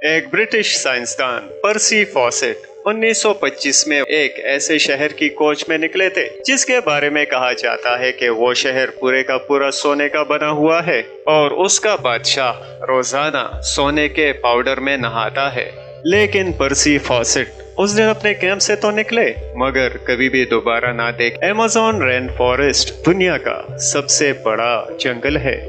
ایک برٹش سائنسدان پرسی فاسٹ 1925 میں ایک ایسے شہر کی کوچ میں نکلے تھے جس کے بارے میں کہا جاتا ہے کہ وہ شہر پورے کا پورا سونے کا بنا ہوا ہے اور اس کا بادشاہ روزانہ سونے کے پاؤڈر میں نہاتا ہے۔ لیکن پرسی فاسٹ اس دن اپنے کیمپ سے تو نکلے مگر کبھی بھی دوبارہ نہ دیکھ۔ ایمیزون رین فارسٹ دنیا کا سب سے بڑا جنگل ہے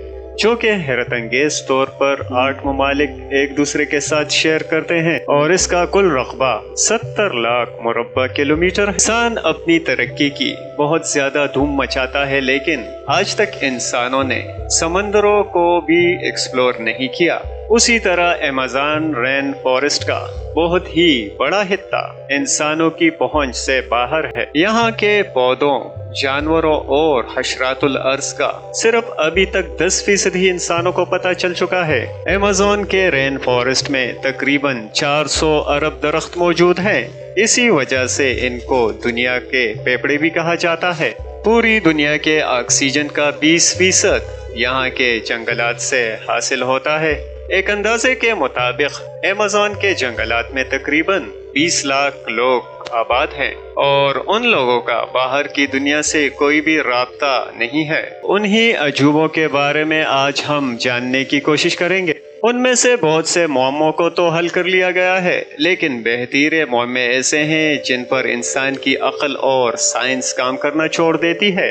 جو کہ حیرت انگیز طور پر 8 ممالک ایک دوسرے کے ساتھ شیئر کرتے ہیں اور اس کا کل رقبہ 70 لاکھ مربع کلومیٹر ہے۔ انسان اپنی ترقی کی بہت زیادہ دھوم مچاتا ہے لیکن آج تک انسانوں نے سمندروں کو بھی ایکسپلور نہیں کیا۔ اسی طرح ایمیزون رین فارسٹ کا بہت ہی بڑا حصہ انسانوں کی پہنچ سے باہر ہے۔ یہاں کے پودوں، جانوروں اور حشرات الارض کا صرف ابھی تک 10% ہی انسانوں کو پتہ چل چکا ہے۔ ایمیزون کے رین فارسٹ میں تقریباً 400 ارب درخت موجود ہیں۔ اسی وجہ سے ان کو دنیا کے پھیپھڑے بھی کہا جاتا ہے۔ پوری دنیا کے آکسیجن کا 20% یہاں کے جنگلات سے حاصل ہوتا ہے۔ ایک اندازے کے مطابق ایمیزون کے جنگلات میں تقریباً 20 لاکھ لوگ آباد ہیں اور ان لوگوں کا باہر کی دنیا سے کوئی بھی رابطہ نہیں ہے۔ انہی عجوبوں کے بارے میں آج ہم جاننے کی کوشش کریں گے۔ ان میں سے بہت سے معموں کو تو حل کر لیا گیا ہے لیکن بہترین معمے ایسے ہیں جن پر انسان کی عقل اور سائنس کام کرنا چھوڑ دیتی ہے۔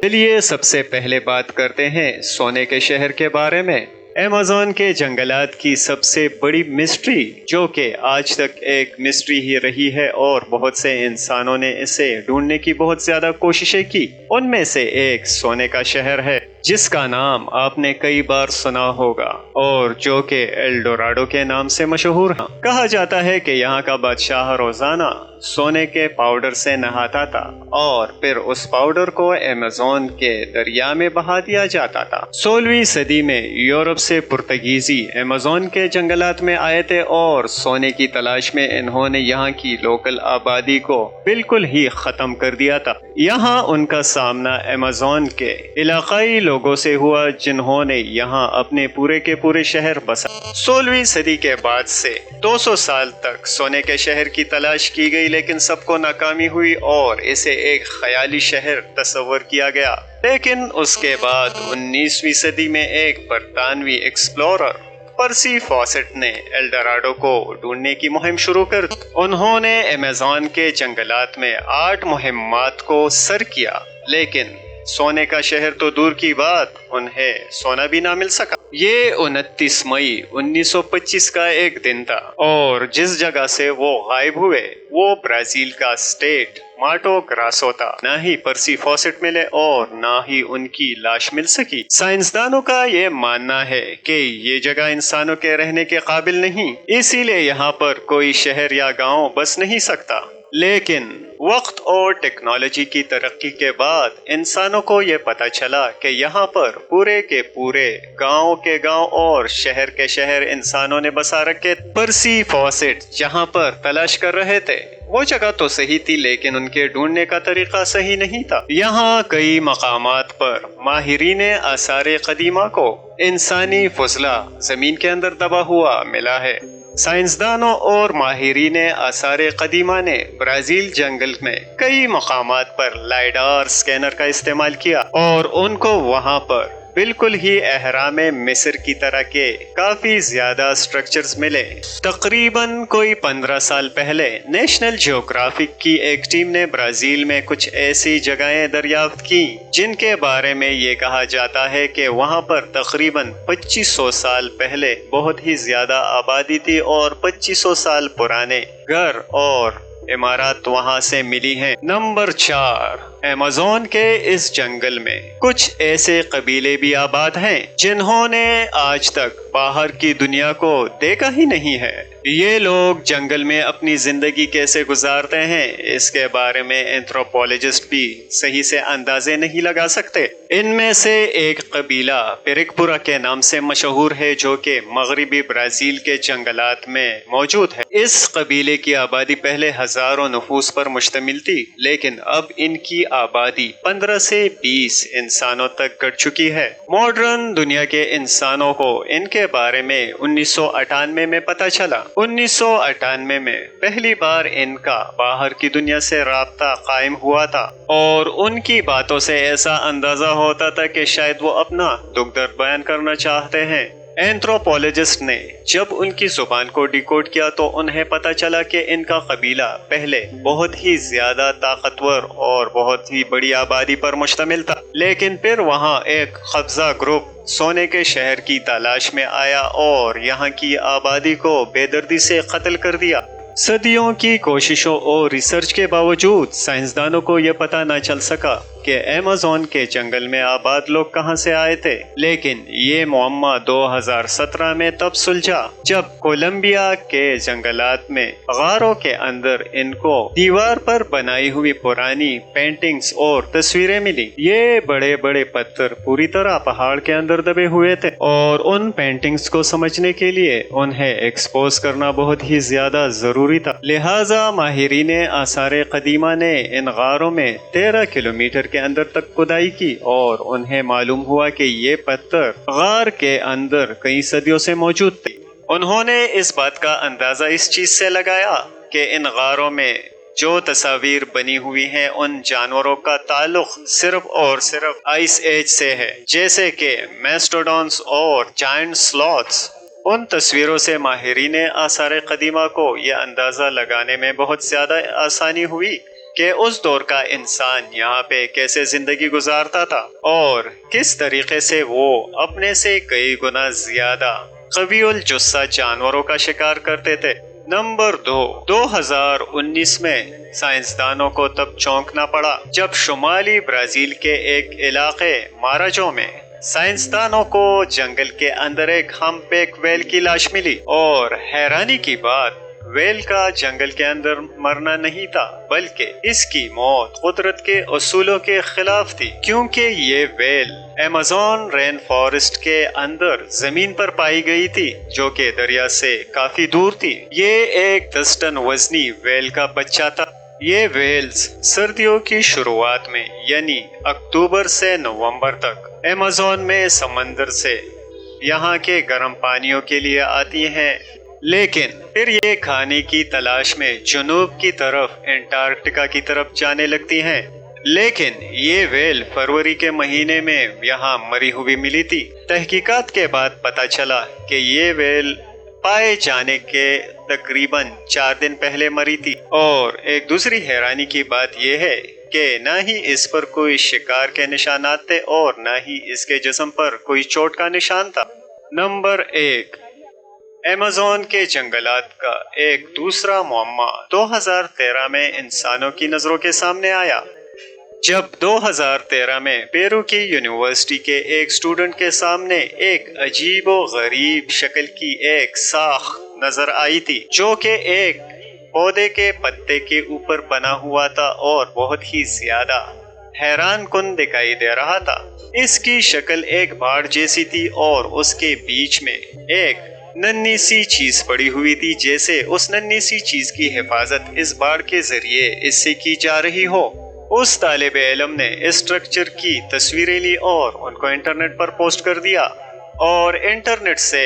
چلیے سب سے پہلے بات کرتے ہیں سونے کے شہر کے بارے میں۔ ایمیزون کے جنگلات کی سب سے بڑی مسٹری جو کہ آج تک ایک مسٹری ہی رہی ہے اور بہت سے انسانوں نے اسے ڈھونڈنے کی بہت زیادہ کوششیں کی، ان میں سے ایک سونے کا شہر ہے جس کا نام آپ نے کئی بار سنا ہوگا اور جو کہ ایل ڈوراڈو کے نام سے مشہور ہے۔ کہا جاتا ہے کہ یہاں کا بادشاہ روزانہ سونے کے پاؤڈر سے نہاتا تھا اور پھر اس پاؤڈر کو ایمیزون کے دریا میں بہا دیا جاتا تھا۔ 16ویں صدی میں یورپ سے پرتگیزی ایمیزون کے جنگلات میں آئے تھے اور سونے کی تلاش میں انہوں نے یہاں کی لوکل آبادی کو بالکل ہی ختم کر دیا تھا۔ یہاں ان کا سامنا ایمیزون کے علاقائی لوگوں سے ہوا جنہوں نے یہاں اپنے پورے کے پورے شہر بسا۔ 16ویں صدی کے بعد سے 200 سال تک سونے کے شہر کی تلاش کی گئی لیکن سب کو ناکامی ہوئی اور اسے ایک خیالی شہر تصور کیا گیا۔ لیکن اس کے بعد 19ویں صدی میں ایک برطانوی ایکسپلورر پرسی فاسٹ نے ایل ڈوراڈو کو ڈھونڈنے کی مہم شروع کر دی۔ انہوں نے ایمیزون کے جنگلات میں 8 مہمات کو سر کیا لیکن سونے کا شہر تو دور کی بات، انہیں سونا بھی نہ مل سکا۔ یہ 29 مئی 1925 کا ایک دن تھا اور جس جگہ سے وہ غائب ہوئے وہ برازیل کا اسٹیٹ ماٹو گراسو تھا۔ نہ ہی پرسی فاسٹ ملے اور نہ ہی ان کی لاش مل سکی۔ سائنسدانوں کا یہ ماننا ہے کہ یہ جگہ انسانوں کے رہنے کے قابل نہیں، اسی لیے یہاں پر کوئی شہر یا گاؤں بس نہیں سکتا۔ لیکن وقت اور ٹیکنالوجی کی ترقی کے بعد انسانوں کو یہ پتہ چلا کہ یہاں پر پورے کے پورے گاؤں کے گاؤں اور شہر کے شہر انسانوں نے بسا رکھے۔ پرسی فاسٹ جہاں پر تلاش کر رہے تھے وہ جگہ تو صحیح تھی لیکن ان کے ڈھونڈنے کا طریقہ صحیح نہیں تھا۔ یہاں کئی مقامات پر ماہرین آثار قدیمہ کو انسانی فضلہ زمین کے اندر دبا ہوا ملا ہے۔ سائنسدانوں اور ماہرین آثار قدیمہ نے برازیل جنگل میں کئی مقامات پر لائیڈار سکینر کا استعمال کیا اور ان کو وہاں پر بالکل ہی اہرام مصر کی طرح کے کافی زیادہ سٹرکچرز ملے۔ تقریباً کوئی 15 سال پہلے نیشنل جیوگرافک کی ایک ٹیم نے برازیل میں کچھ ایسی جگہیں دریافت کی جن کے بارے میں یہ کہا جاتا ہے کہ وہاں پر تقریباً 2500 سال پہلے بہت ہی زیادہ آبادی تھی اور 2500 سال پرانے گھر اور عمارات وہاں سے ملی ہیں۔ نمبر 4، ایمیزون کے اس جنگل میں کچھ ایسے قبیلے بھی آباد ہیں جنہوں نے آج تک باہر کی دنیا کو دیکھا ہی نہیں ہے۔ یہ لوگ جنگل میں اپنی زندگی کیسے گزارتے ہیں اس کے بارے میں اینتھروپولوجسٹ بھی صحیح سے اندازے نہیں لگا سکتے۔ ان میں سے ایک قبیلہ پیرکپورا کے نام سے مشہور ہے جو کہ مغربی برازیل کے جنگلات میں موجود ہے۔ اس قبیلے کی آبادی پہلے हजारों नफूस पर मुश्तमिल थी, लेकिन अब इनकी आबादी 15 से 20 इंसानों तक घट चुकी है। मॉडर्न दुनिया के इंसानों को इनके बारे में 1998 में पता चला। 1998 में पहली बार इनका बाहर की दुनिया से राब्ता कायम हुआ था और उनकी बातों से ऐसा अंदाजा होता था कि शायद वो अपना दुख दर्द बयान करना चाहते हैं। एंथ्रोपोलॉजिस्ट ने जब उनकी जुबान को डिकोड किया तो उन्हें पता चला कि इनका कबीला पहले बहुत ही ज्यादा ताकतवर और बहुत ही बड़ी आबादी पर मुश्तमिल था, लेकिन फिर वहां एक कब्जा ग्रुप सोने के शहर की तलाश में आया और यहाँ की आबादी को बेदर्दी से कत्ल कर दिया। सदियों की कोशिशों और रिसर्च के बावजूद साइंसदानों को यह पता न चल सका कि अमेज़न के जंगल में आबाद लोग कहां से आए थे, लेकिन ये मुअम्मा 2017 में तब सुलझा जब कोलंबिया के जंगलात में गारों के अंदर इनको दीवार पर बनाई हुई पुरानी पेंटिंग्स और तस्वीरें मिली। ये बड़े बड़े पत्थर पूरी तरह पहाड़ के अंदर दबे हुए थे और उन पेंटिंग्स को समझने के लिए उन्हें एक्सपोज करना बहुत ही ज्यादा जरूरी था। लिहाजा माहिरीन आसार कदीमा ने इन गारों में 13 किलोमीटर के अंदर तक खुदाई की और उन्हें मालूम हुआ कि ये पत्थर गार के अंदर कई सदियों से मौजूद थे। उन्होंने इस बात का अंदाजा इस चीज से लगाया कि इन गारों में जो तस्वीर बनी हुई हैं उन जानवरों का ताल्लुक सिर्फ और सिर्फ आइस एज से है, जैसे कि मैस्टोडॉन्स और जायंट स्लॉथ्स। उन तस्वीरों से माहिरीन आसार कदीमा को यह अंदाजा लगाने में बहुत ज्यादा आसानी हुई कि उस दौर का इंसान यहाँ पे कैसे जिंदगी गुजारता था और किस तरीके से वो अपने से कई गुना ज्यादा कवीउल जुस्सा जानवरों का शिकार करते थे। नंबर 2, 2019 में साइंसदानों को तब चौंकना पड़ा जब शुमाली ब्राजील के एक इलाके माराजो में साइंसदानों को जंगल के अंदर एक हम्पबैक व्हेल की लाश मिली और हैरानी की बात, व्हेल का जंगल के अंदर मरना नहीं था, बल्कि इसकी मौत कुदरत के उसूलों के खिलाफ थी, क्योंकि ये व्हेल अमेज़न रेन फॉरेस्ट के अंदर जमीन पर पाई गई थी जो कि दरिया से काफी दूर थी। ये एक 10 टन वजनी व्हेल का बच्चा था। ये व्हेल्स सर्दियों की शुरुआत में यानी अक्टूबर से नवंबर तक अमेज़न में समंदर से यहाँ के गर्म पानियों के लिए आती हैं, लेकिन फिर ये खाने की तलाश में जुनूब की तरफ एंटार्क्टिका की तरफ जाने लगती हैं। लेकिन ये व्हेल फरवरी के महीने में यहाँ मरी हुई मिली थी। तहकीकात के बाद पता चला कि ये व्हेल पाए जाने के तकरीबन 4 दिन पहले मरी थी। और एक दूसरी हैरानी की बात यह है कि न ही इस पर कोई शिकार के निशानात थे और न ही इसके जिस्म पर कोई चोट का निशान था। नंबर 1, अमेज़न के जंगलात का एक दूसरा मुअम्मा 2013 में इंसानों की नजरों के सामने आया जब 2013 में पेरू की यूनिवर्सिटी के एक स्टूडेंट के सामने एक अजीब व गरीब शक्ल की एक साख नजर आई थी जो कि एक पौधे के पत्ते के ऊपर बना हुआ था और बहुत ही ज्यादा हैरान कुन दिखाई दे रहा था। इसकी शक्ल एक बाड़ जैसी थी और उसके बीच में एक नन्ही सी चीज पड़ी हुई थी, जैसे उस नन्ही सी चीज की हिफाजत इस बाड़ के जरिए इससे की जा रही हो। उस तालिब इल्म ने इस स्ट्रक्चर की तस्वीरें ली और उनको इंटरनेट पर पोस्ट कर दिया और इंटरनेट से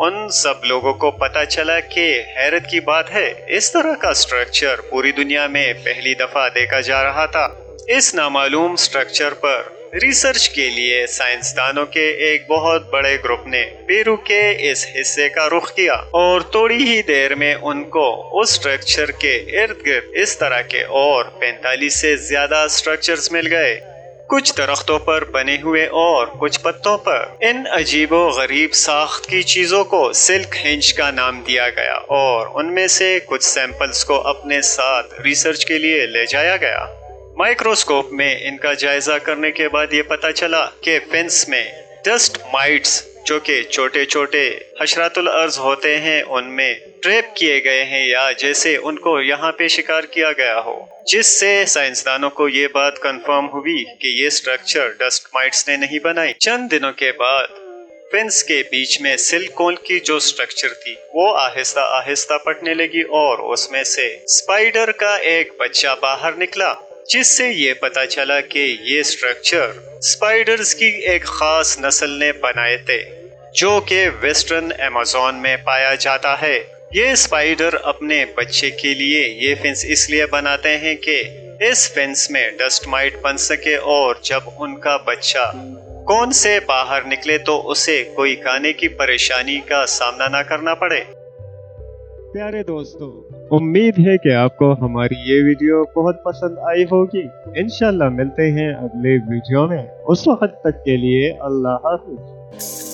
उन सब लोगों को पता चला कि हैरत की बात है, इस तरह का स्ट्रक्चर पूरी दुनिया में पहली दफा देखा जा रहा था। इस नामालूम स्ट्रक्चर पर रिसर्च के लिए साइंसदानों के एक बहुत बड़े ग्रुप ने पेरू के इस हिस्से का रुख किया और थोड़ी ही देर में उनको उस स्ट्रक्चर के इर्द गिर्द इस तरह के और 45 से ज्यादा स्ट्रक्चर्स मिल गए, कुछ दरख्तों पर बने हुए और कुछ पत्तों पर। इन अजीबो गरीब साख्त की चीजों को सिल्क हिंज का नाम दिया गया और उनमें से कुछ सैंपल्स को अपने साथ रिसर्च के लिए ले जाया गया। माइक्रोस्कोप में इनका जायजा करने के बाद ये पता चला कि फेंस में डस्ट माइट्स जो कि छोटे छोटे हशरातुल अर्ज होते हैं उनमें ट्रैप किए गए हैं या जैसे उनको यहाँ पे शिकार किया गया हो, जिससे साइंसदानों को ये बात कंफर्म हुई कि ये स्ट्रक्चर डस्ट माइट्स ने नहीं बनाई। चंद दिनों के बाद फेंस के बीच में सिलिकॉन की जो स्ट्रक्चर थी वो आहिस्ता आहिस्ता फटने लगी और उसमें से स्पाइडर का एक बच्चा बाहर निकला, जिससे ये पता चला कि ये स्ट्रक्चर स्पाइडर्स की एक खास नस्ल ने बनाए थे, जो कि वेस्टर्न अमेज़न में पाया जाता है। ये स्पाइडर अपने बच्चे के लिए ये फेंस इसलिए बनाते हैं कि इस फेंस में डस्ट माइट बन सके और जब उनका बच्चा कौन से बाहर निकले तो उसे कोई खाने की परेशानी का सामना ना करना पड़े। प्यारे दोस्तों, उम्मीद है कि आपको हमारी ये वीडियो बहुत पसंद आई होगी। इंशाल्लाह मिलते हैं अगले वीडियो में। उस वक्त तक के लिए अल्लाह हाफिज।